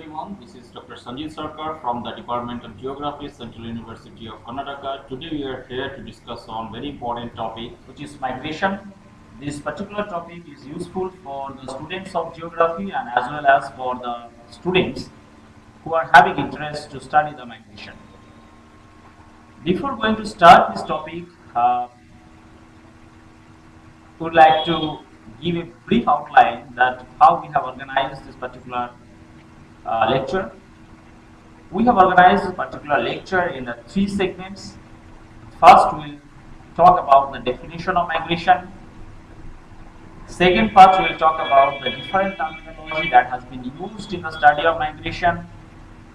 everyone. This is Dr. Sanjeev Sarkar from the Department of Geography, Central University of Karnataka. Today we are here to discuss on very important topic, which is migration. This particular topic is useful for the students of geography and as well as for the students who are having interest to study the migration. Before going to start this topic, would like to give a brief outline that how we have organized this particular lecture. We have organized this particular lecture in the three segments. First, we will talk about the definition of migration. Second part, we will talk about the different terminology that has been used in the study of migration.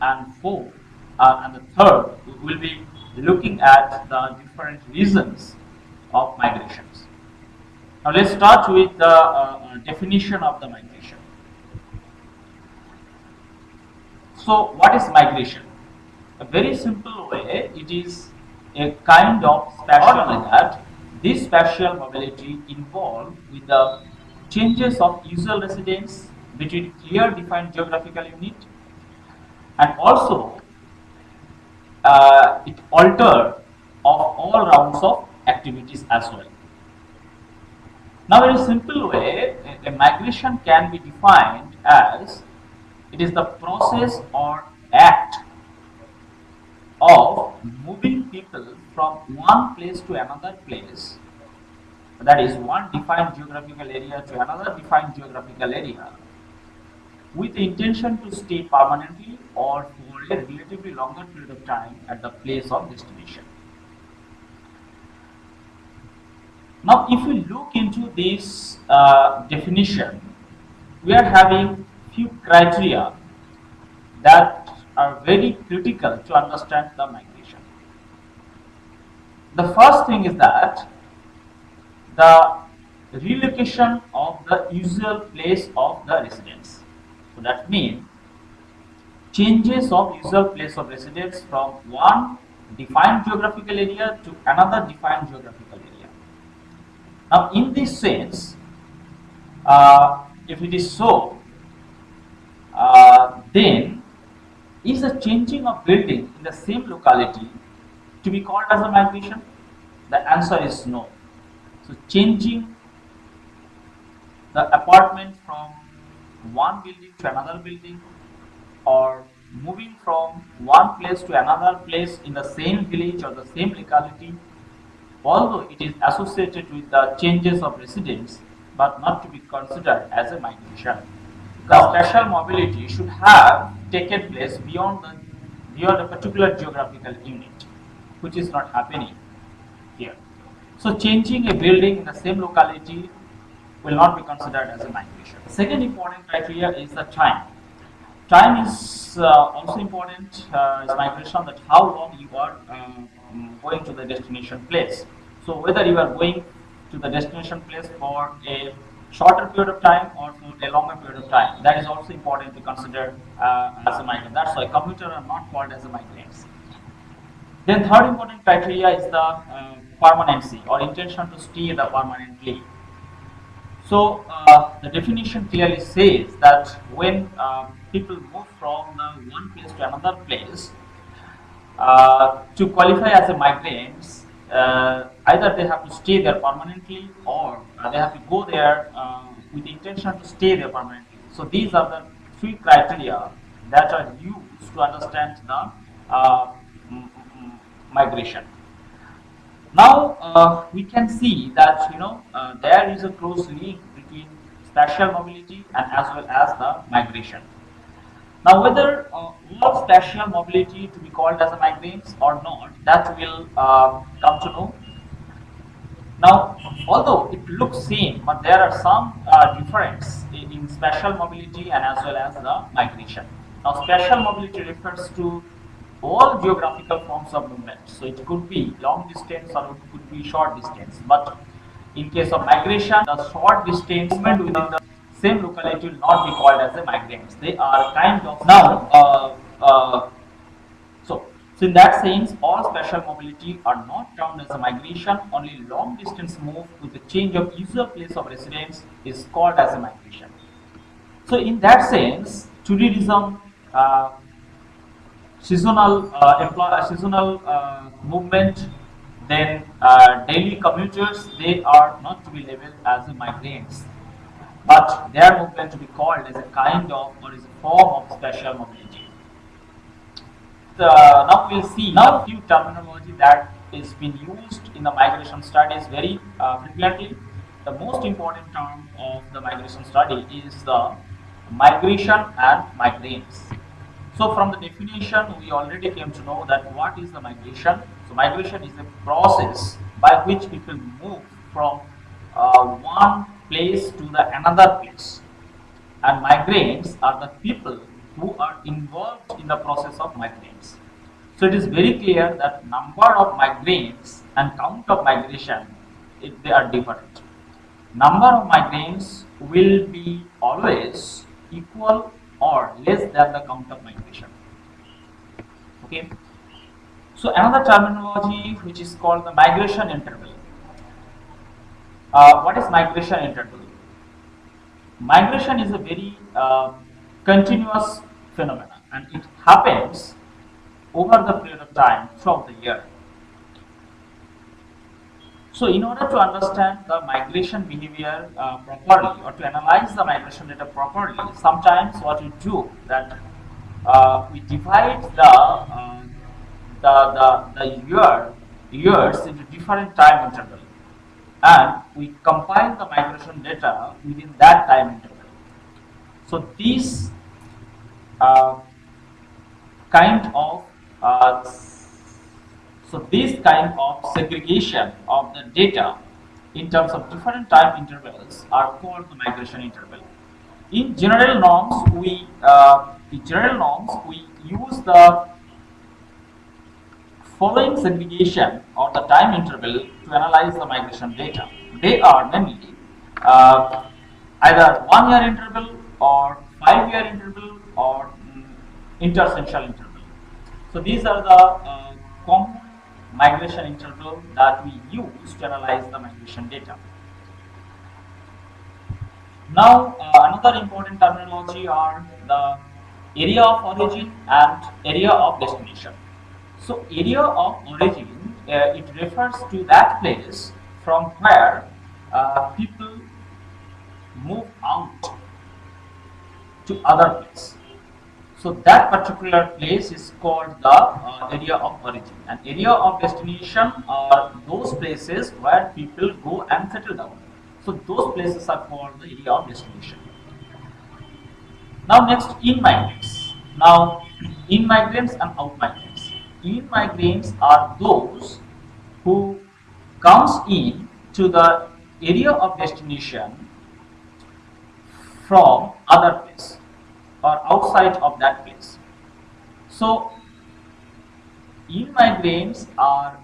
And the third, we will be looking at the different reasons of migrations. Now let's start with the definition of the migration. So what is migration? A very simple way, it is a kind of spatial that this spatial mobility involved with the changes of usual residence between clear defined geographical unit, and also it altered of all rounds of activities as well. Now, in a simple way, a migration can be defined as it is the process or act of moving people from one place to another place, that is one defined geographical area to another defined geographical area, with the intention to stay permanently or for a relatively longer period of time at the place of destination. Now, if we look into this definition, we are having few criteria that are very critical to understand the migration. The first thing is that the relocation of the usual place of the residence. So that means changes of usual place of residence from one defined geographical area to another defined geographical area. Now, in this sense, if it is so, then is the changing of building in the same locality to be called as a migration? The answer is no. So, changing the apartment from one building to another building, or moving from one place to another place in the same village or the same locality, although it is associated with the changes of residence, but not to be considered as a migration. The spatial mobility should have taken place beyond a particular geographical unit, which is not happening here. So changing a building in the same locality will not be considered as a migration. Second important criteria is the time. Time is also important as migration, that how long you are going to the destination place. So whether you are going to the destination place for a shorter period of time or for a longer period of time, that is also important to consider as a migrant. That's why commuters are not called as a migrants. Then third important criteria is the permanency or intention to stay the permanently. So the definition clearly says that when people move from one place to another place, to qualify as a migrants, either they have to stay there permanently or they have to go there with the intention to stay there permanently. So these are the three criteria that are used to understand the migration. Now we can see that there is a close link between spatial mobility and as well as the migration. Now whether all spatial mobility to be called as a migrants or not, that will come to know. Now, although it looks same, but there are some difference in spatial mobility and as well as the migration. Now spatial mobility refers to all geographical forms of movement. So it could be long distance or it could be short distance. But in case of migration, the short distance movement within the same locality will not be called as a migrants. They are kind of so in that sense, all spatial mobility are not termed as a migration. Only long distance move with the change of usual place of residence is called as a migration. So in that sense, tourism uh, seasonal movement, then daily commuters, they are not to be labeled as migrants, but their movement to be called as a kind of or is a form of spatial mobility. Now we'll see a few terminology that is being used in the migration studies very frequently. The most important term of the migration study is the migration and migrants. So from the definition, we already came to know that what is the migration. So migration is a process by which people move from one place to the another place, and migrants are the people who are involved in the process of migrants. So it is very clear that number of migrants and count of migration, they are different. Number of migrants will be always equal or less than the count of migration. Okay. So another terminology which is called the migration interval. What is migration interval? Migration is a very continuous phenomenon, and it happens over the period of time throughout the year. So in order to understand the migration behavior properly, or to analyze the migration data properly, sometimes what we do that we divide the years into different time intervals, and we compile the migration data within that time interval. So these uh, kind of uh, this kind of segregation of the data in terms of different time intervals are called the migration interval. In general norms, we use the following segregation of the time interval to analyze the migration data. They are mainly either 1 year interval or 5 year interval or intercensal interval. So these are the common migration interval that we use to analyze the migration data. Now another important terminology are the area of origin and area of destination. So area of origin, it refers to that place from where people move out to other place. So that particular place is called the area of origin, and area of destination are those places where people go and settle down. So those places are called the area of destination. Now next, in-migrants. Now in-migrants and out-migrants. In-migrants are those who comes in to the area of destination from other place or outside of that place. So in-migrants are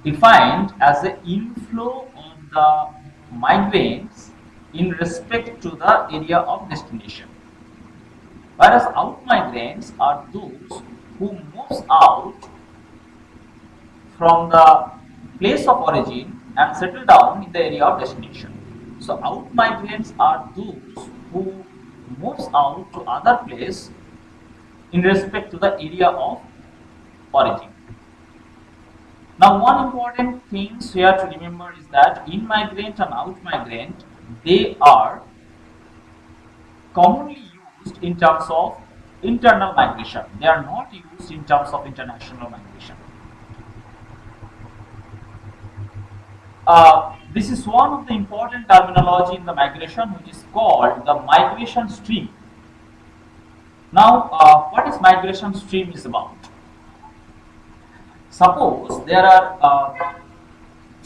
defined as the inflow of the migrants in respect to the area of destination, whereas out-migrants are those who moves out from the place of origin and settle down in the area of destination. So out-migrants are those who moves out to other place in respect to the area of origin. Now one important thing here to remember is that in-migrant and out-migrant, they are commonly used in terms of internal migration. They are not used in terms of international migration. This is one of the important terminology in the migration, which is called the migration stream. Now, what is migration stream is about? Suppose there are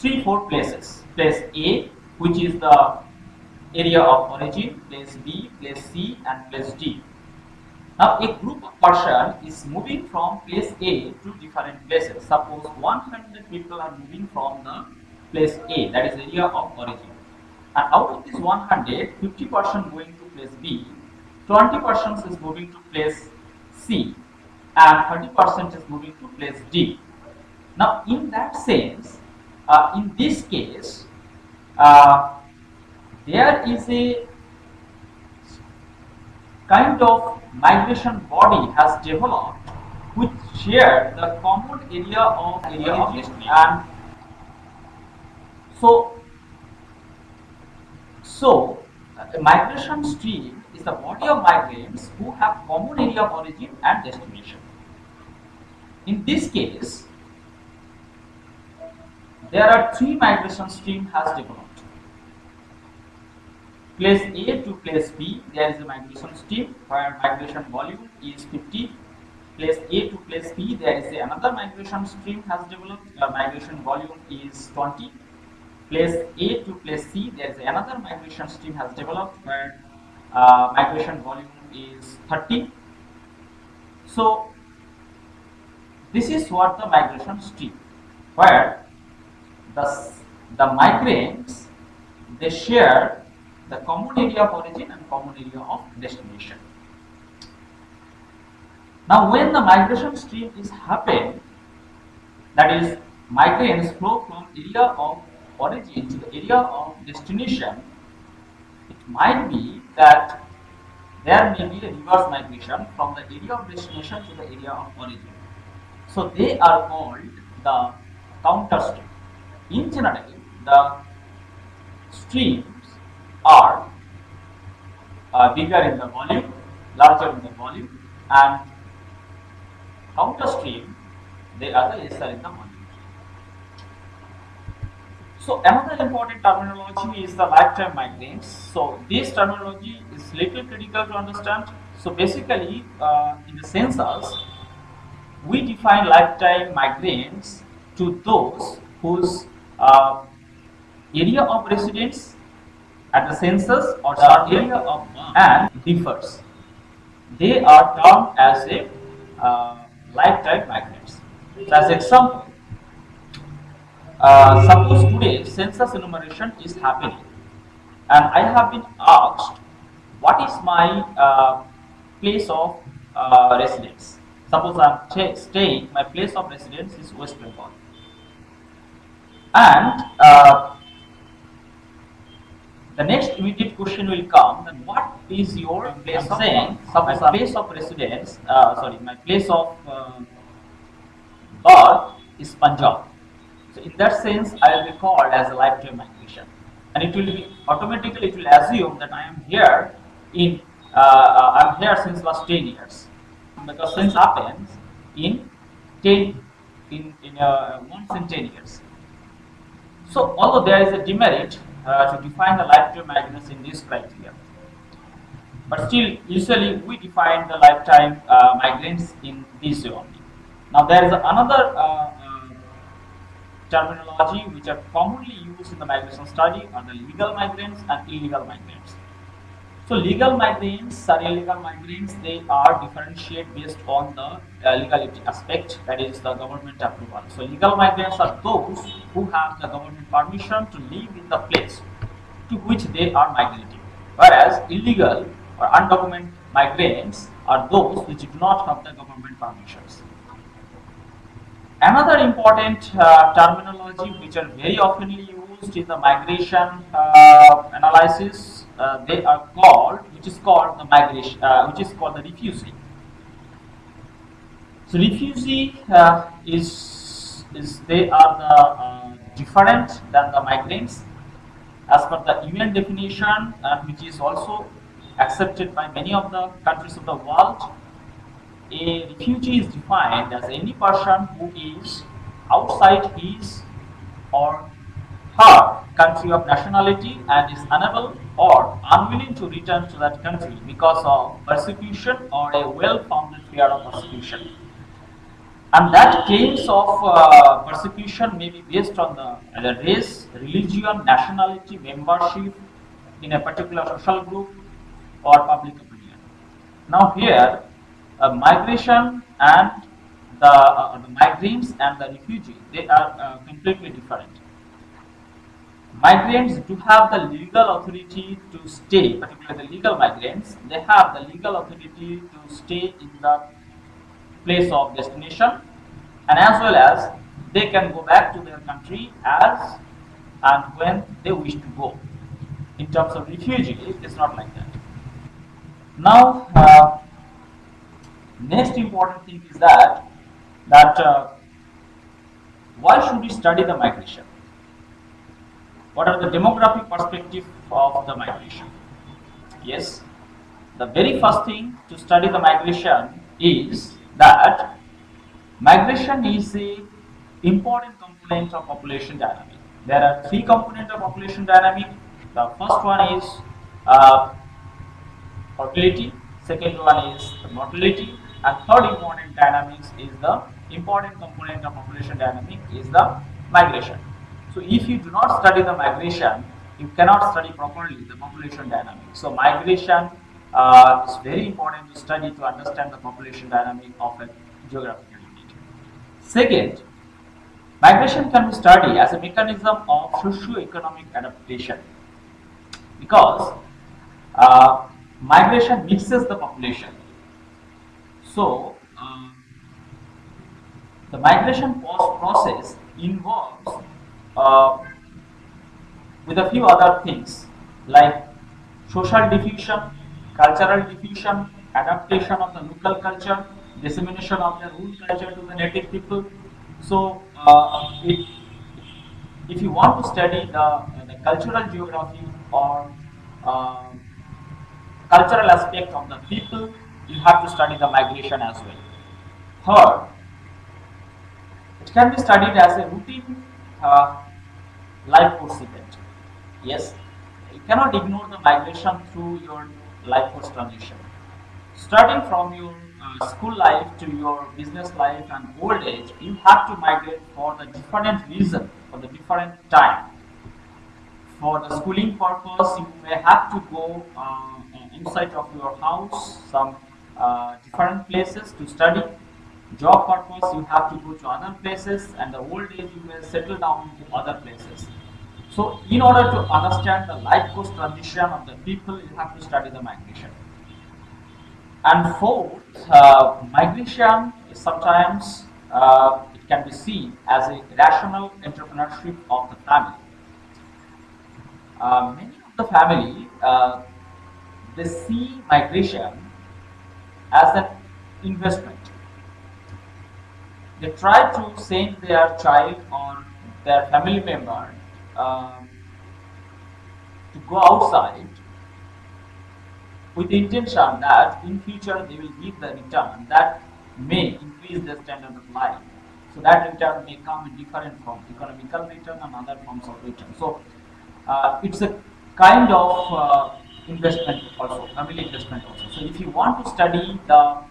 3-4 places. Place A, which is the area of origin, place B, place C, and place D. Now, a group of person is moving from place A to different places. Suppose 100 people are moving from the place A, that is area of origin. And out of this 100, 50% going to place B, 20% is moving to place C, and 30% is moving to place D. Now, in that sense, in this case, there is a kind of migration body has developed which share the common area of origin and so a migration stream is the body of migrants who have common area of origin and destination. In this case, there are three migration stream has developed. Place A to place B, there is a migration stream where migration volume is 50. Place A to place B, there is another migration stream has developed. Migration volume is 20. Place A to place C, there is another migration stream has developed where migration volume is 30. So this is what the migration stream, where the migrants they share the common area of origin and common area of destination. Now, when the migration stream is happening, that is, migrants flow from area of origin to the area of destination, it might be that there may be a reverse migration from the area of destination to the area of origin. So they are called the counter stream. In general, the streams are bigger in the volume, larger in the volume, and counter stream they are the lesser in the volume. So another important terminology is the lifetime migrants. So this terminology is little critical to understand. So basically, in the census, we define lifetime migrants to those whose area of residence at the census or the area of birth and differs. They are termed as a lifetime migrants. So as example, suppose today census enumeration is happening and I have been asked what is my place of residence. Suppose I am staying, my place of residence is West Bengal. And the next immediate question will come, then what is your place of saying, suppose my place of residence, my place of birth is Punjab. So in that sense, I will be called as a lifetime migration. And it will be automatically, it will assume that I am here I'm here since last 10 years. Because since happens in 10, once in 10 years. So although there is a demerit to define the lifetime migrants in this criteria, but still usually we define the lifetime migrants in this way only. Now there is another terminology which are commonly used in the migration study are the legal migrants and illegal migrants. So legal migrants or illegal migrants, they are differentiated based on the legality aspect, that is the government approval. So legal migrants are those who have the government permission to live in the place to which they are migrating, whereas illegal or undocumented migrants are those which do not have the government permissions. Another important terminology which are very often used in the migration analysis, they are called, which is called the migration, which is called the refugee. So refugee is they are the different than the migrants as per the UN definition, which is also accepted by many of the countries of the world. A refugee is defined as any person who is outside his or her country of nationality and is unable or unwilling to return to that country because of persecution or a well-founded fear of persecution. And that claims of persecution may be based on the race, religion, nationality, membership in a particular social group or public opinion. Now here, migration and the migrants and the refugee, they are completely different. Migrants do have the legal authority to stay, particularly the legal migrants, they have the legal authority to stay in the place of destination, and as well as they can go back to their country as and when they wish to go. In terms of refugee, it's not like that. Now, next important thing is that why should we study the migration? What are the demographic perspective of the migration? Yes, the very first thing to study the migration is that migration is a important component of population dynamic. There are three components of population dynamic. The first one is uh, fertility, second one is the mortality, and third important dynamics is the important component of population dynamic is the migration. So if you do not study the migration, you cannot study properly the population dynamics. So migration is very important to study to understand the population dynamic of a geographical unit. Second, migration can be studied as a mechanism of socio-economic adaptation because migration mixes the population. So, the migration process involves uh, with a few other things like social diffusion, cultural diffusion, adaptation of the local culture, dissemination of the rural culture to the native people. So, if you want to study the cultural geography or uh, cultural aspect of the people, you have to study the migration as well. Third, it can be studied as a routine uh, life course event. Yes, you cannot ignore the migration through your life course transition. Starting from your school life to your business life and old age, you have to migrate for the different reason, for the different time. For the schooling purpose, you may have to go inside of your house, some different places to study. Job purpose, you have to go to other places, and the old age, you may settle down to other places. So, in order to understand the life course transition of the people, you have to study the migration. And fourth, migration is sometimes it can be seen as a rational entrepreneurship of the family. Many of the family they see migration as an investment. They try to send their child or their family member um, to go outside with the intention that in future they will give the return that may increase their standard of life. So that return may come in different forms, economical return and other forms of return. So it's a kind of investment also, family investment also. So if you want to study the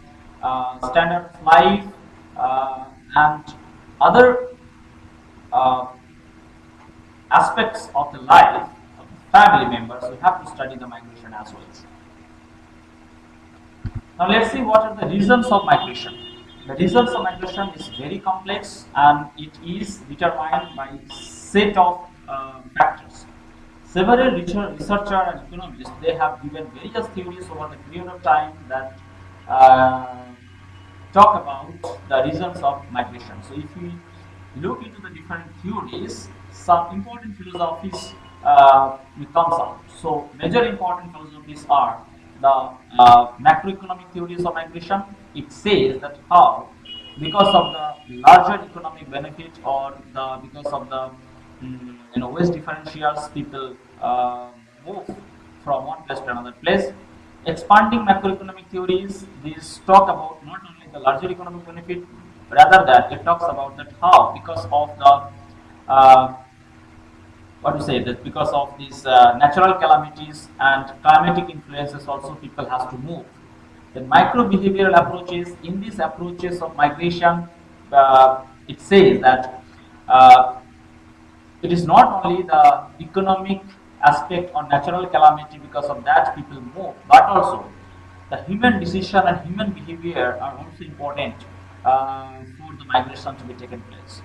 standard of life and other uh, aspects of the life of the family members, you have to study the migration as well. Now let's see what are the reasons of migration. The reasons of migration is very complex and it is determined by set of factors. Several researchers and economists they have given various theories over the period of time that uh, talk about the reasons of migration. So if we look into the different theories, some important philosophies comes out. So major important philosophies are the macroeconomic theories of migration. It says that how because of the larger economic benefit or the because of the wage differentials people move from one place to another place. Expanding macroeconomic theories, these talk about not only the larger economic benefit, rather that it talks about that how because of the what to say that because of these natural calamities and climatic influences also people has to move. Then micro behavioral approaches, in these approaches of migration, it says that uh, it is not only the economic aspect or natural calamity because of that people move, but also the human decision and human behavior are also important for the migration to be taken place.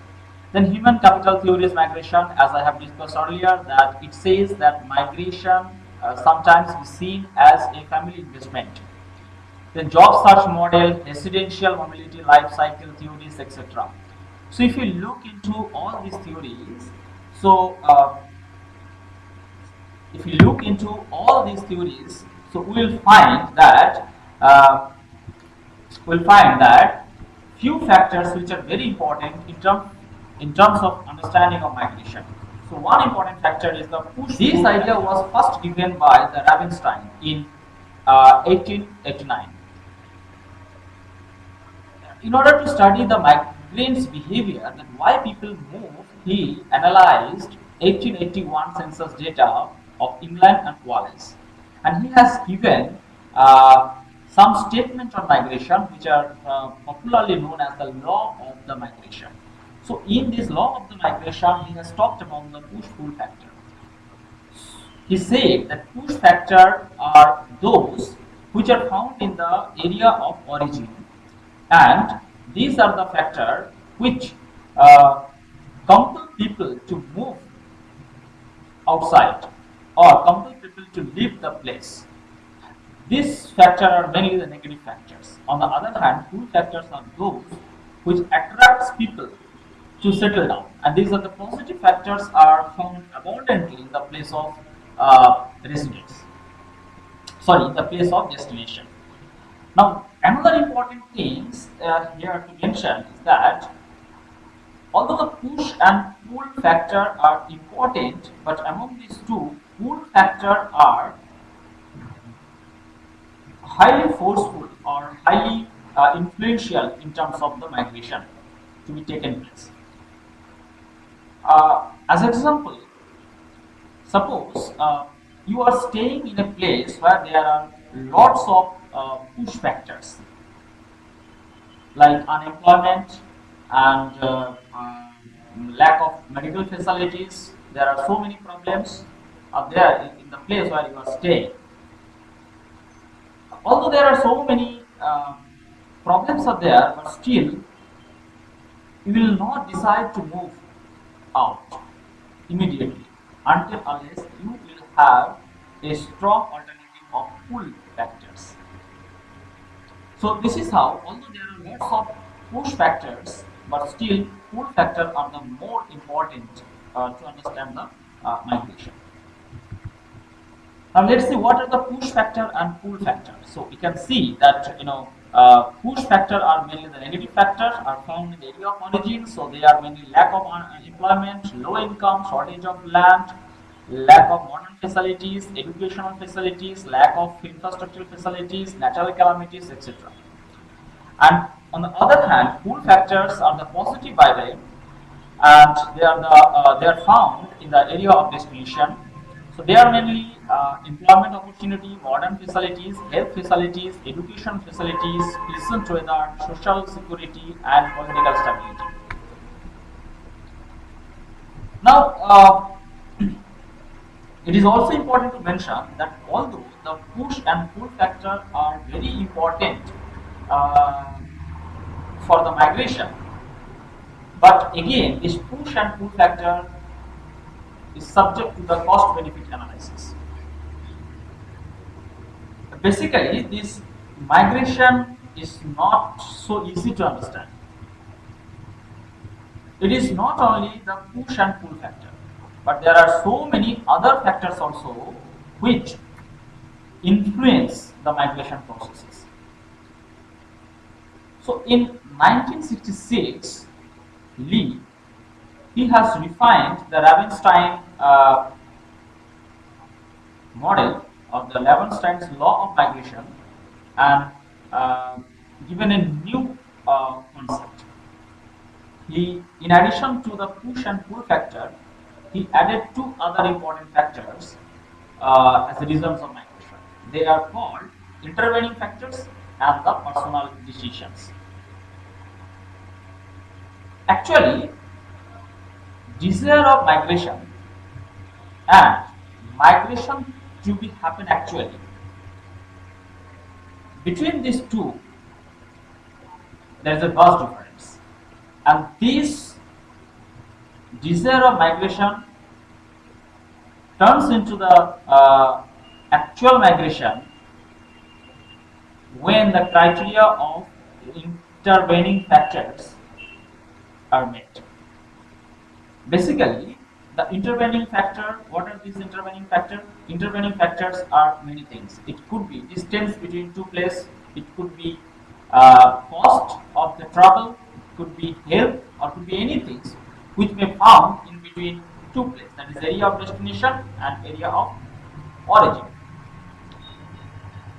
Then human capital theories migration, as I have discussed earlier, that it says that migration sometimes is seen as a family investment. Then job search model, residential mobility, life cycle theories, etc. So if you look into all these theories, so if you look into all these theories, So we'll find that few factors which are very important in terms of understanding of migration. So one important factor is the push. This idea was first given by the Ravenstein in 1889. In order to study the migrants' behavior and why people move, he analyzed 1881 census data of England and Wales, and he has given some statements on migration which are popularly known as the law of the migration. So, in this law of the migration, he has talked about the push-pull factor. He said that push factor are those which are found in the area of origin, and these are the factors which uh, compel people to move outside or compel people to leave the place. These factors are mainly the negative factors. On the other hand, pull factors are those which attracts people to settle down, and these are the positive factors are found abundantly in the place of residence. Sorry, in the place of destination. Now, another important thing here to mention is that although the push and pull factor are important, but among these two, pull factor are highly forceful or highly influential in terms of the migration to be taken place. As example, suppose you are staying in a place where there are lots of push factors like unemployment and lack of medical facilities. There are so many problems there in the place where you are staying. Although there are so many problems are there, but still you will not decide to move out immediately until unless you will have a strong alternative of pull factors. So this is how, although there are lots of push factors, but still pull factors are the more important to understand the migration. Now let's see what are the push factor and pull factor. So we can see that push factor are mainly the negative factors are found in the area of origin. So they are mainly lack of employment, low income, shortage of land, lack of modern facilities, educational facilities, lack of infrastructural facilities, natural calamities, etc. And on the other hand, pull factors are the positive vibe, and they are found in the area of destination. So they are mainly employment opportunity, modern facilities, health facilities, education facilities, pleasant weather, social security, and political stability. Now, it is also important to mention that although the push and pull factor are very important uh, for the migration, but again, this push and pull factor is subject to the cost benefit analysis. Basically, this migration is not so easy to understand. It is not only the push and pull factor, but there are so many other factors also which influence the migration processes. So in 1966, Lee he has refined the Ravenstein model of the Ravenstein's law of migration and given a new concept. In addition to the push and pull factor, he added two other important factors as the results of migration. They are called intervening factors and the personal decisions. Actually, desire of migration and migration to be happen actually. Between these two, there is a vast difference, and this desire of migration turns into the actual migration when the criteria of intervening factors are met. Basically, The intervening factor, what are these intervening factors? Intervening factors are many things. It could be distance between two places, it could be cost of the travel, it could be health, or could be anything which may found in between two places, that is area of destination and area of origin.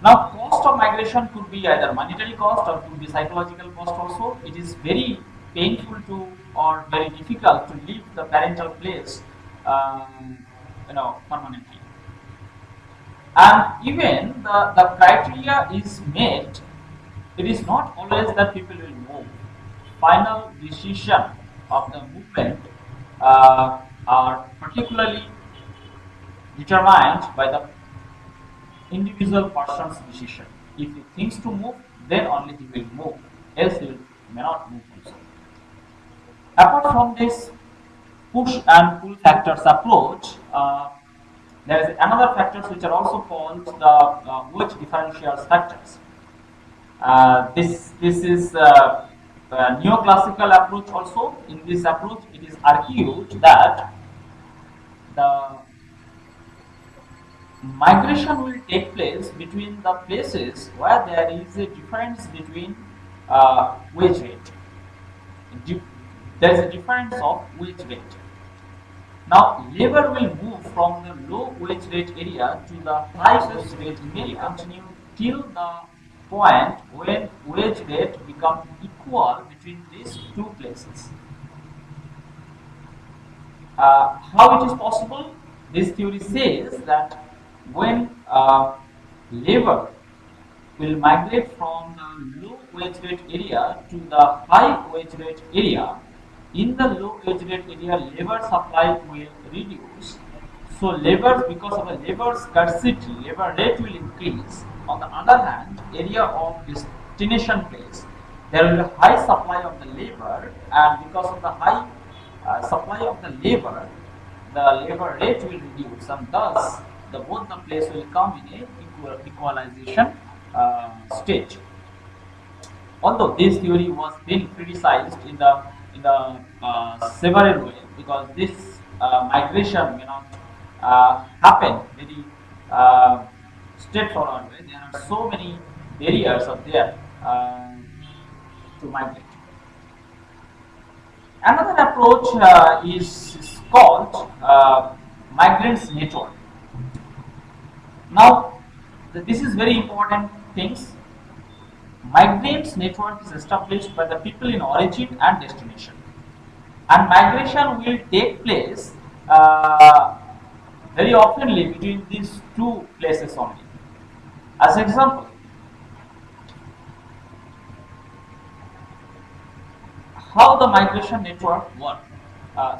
Now, cost of migration could be either monetary cost or could be psychological cost also. It is very painful to or very difficult to leave the parental place, permanently. And even the criteria is met, it is not always that people will move. Final decision of the movement are particularly determined by the individual person's decision. If he thinks to move, then only he will move, else he may not move also. Apart from this push and pull factors approach, there is another factors which are also called the wedge differential factors. This is neoclassical approach also. In this approach, it is argued that the migration will take place between the places where there is a difference between wage rate. There is a difference of wage rate. Now, labor will move from the low wage rate area to the high wage rate area, continue till the point when wage rate becomes equal between these two places. How it is possible? This theory says that when labor will migrate from the low wage rate area to the high wage rate area, in the low wage rate area, labor supply will reduce. So, labor, because of the labor scarcity, labor rate will increase. On the other hand, area of destination place, there will be a high supply of the labor, and because of the high supply of the labor rate will reduce, and thus both the place will come in a equalization stage. Although this theory was being criticized in the several ways, because this migration may not happen very straightforward way. There are so many barriers of there to migrate. Another approach is called migrants network. Now, this is very important things. Migrants network is established by the people in origin and destination, and migration will take place very oftenly between these two places only. As example, how the migration network work.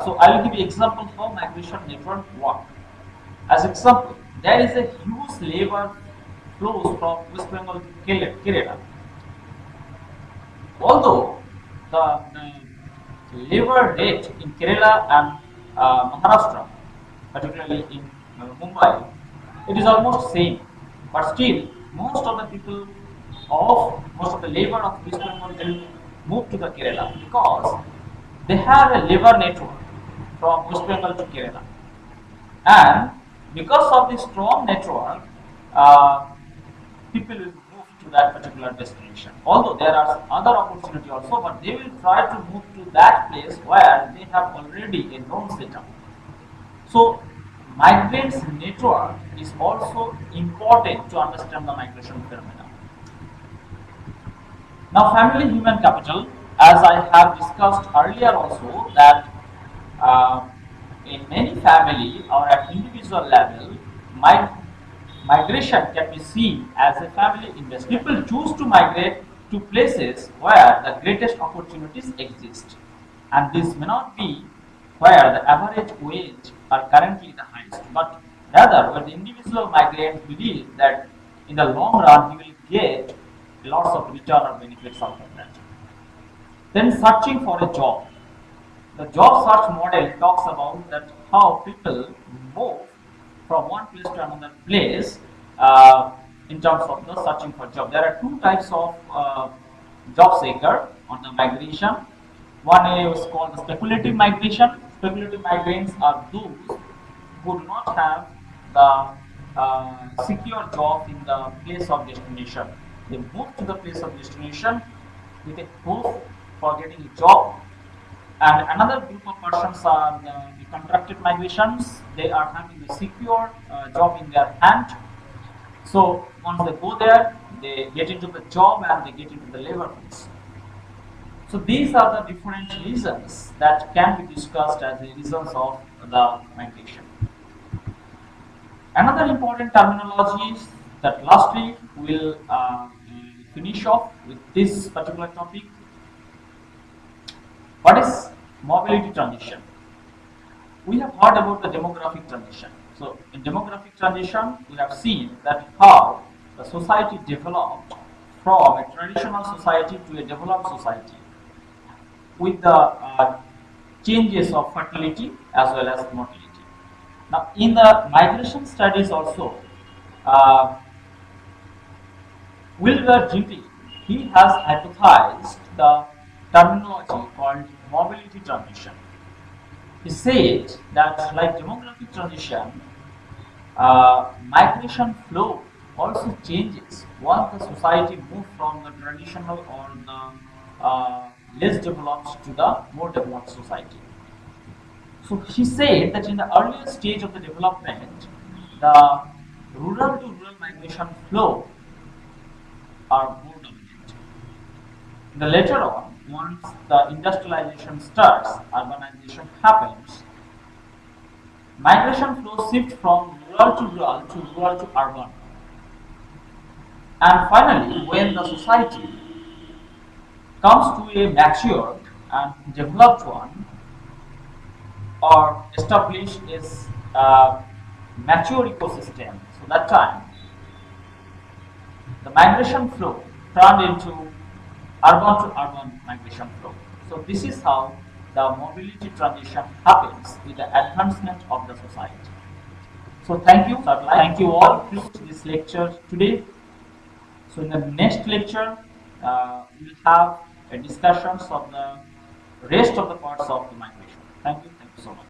So I will give you example how migration network work. As example, there is a huge labor flows from West Bengal to Kerala. Although the labor rate in Kerala and Maharashtra, particularly in Mumbai, it is almost same, but still most of the labor of West Bengal will move to the Kerala because they have a labor network from West Bengal to Kerala, and because of this strong network, people will move to that particular destination. Although there are other opportunities also, but they will try to move to that place where they have already a known setup. So, migrants network is also important to understand the migration phenomena. Now, family human capital, as I have discussed earlier also, that in many family or at individual level, migration can be seen as a family investment. People choose to migrate to places where the greatest opportunities exist, and this may not be where the average wage are currently the highest, but rather where the individual migrant believes that in the long run he will get lots of return or benefits out of that. Then searching for a job. The job search model talks about that how people move from one place to another place in terms of the searching for job. There are two types of job seeker on the migration. One is called the speculative migration. Speculative migrants are those who do not have the secure job in the place of destination. They move to the place of destination with a hope for getting a job. And another group of persons are the contracted migrations. They are having a secure job in their hand. So once they go there, they get into the job and they get into the labor force. So these are the different reasons that can be discussed as the reasons of the migration. Another important terminology is that lastly we'll finish off with this particular topic. What is mobility transition? We have heard about the demographic transition. So in demographic transition, we have seen that how the society developed from a traditional society to a developed society with the changes of fertility as well as mortality. Now, in the migration studies also, uh, Wilbur Gimpy, he has hypothesized the terminology called mobility transition. He said that like demographic transition, migration flow also changes once the society moves from the traditional or the less developed to the more developed society. So he said that in the earlier stage of the development, the rural to rural migration flow are more dominant. The later on, once the industrialization starts, urbanization happens, migration flow shifts from rural to rural to urban. And finally, when the society comes to a matured and developed one, or establish its mature ecosystem. So that time, the migration flow turned into urban to urban migration flow. So this is how the mobility transition happens with the advancement of the society. So thank you. So I'd like thank you all to this lecture today. So in the next lecture, we'll have a discussions of the rest of the parts of the migration. Thank you. Thank you so much.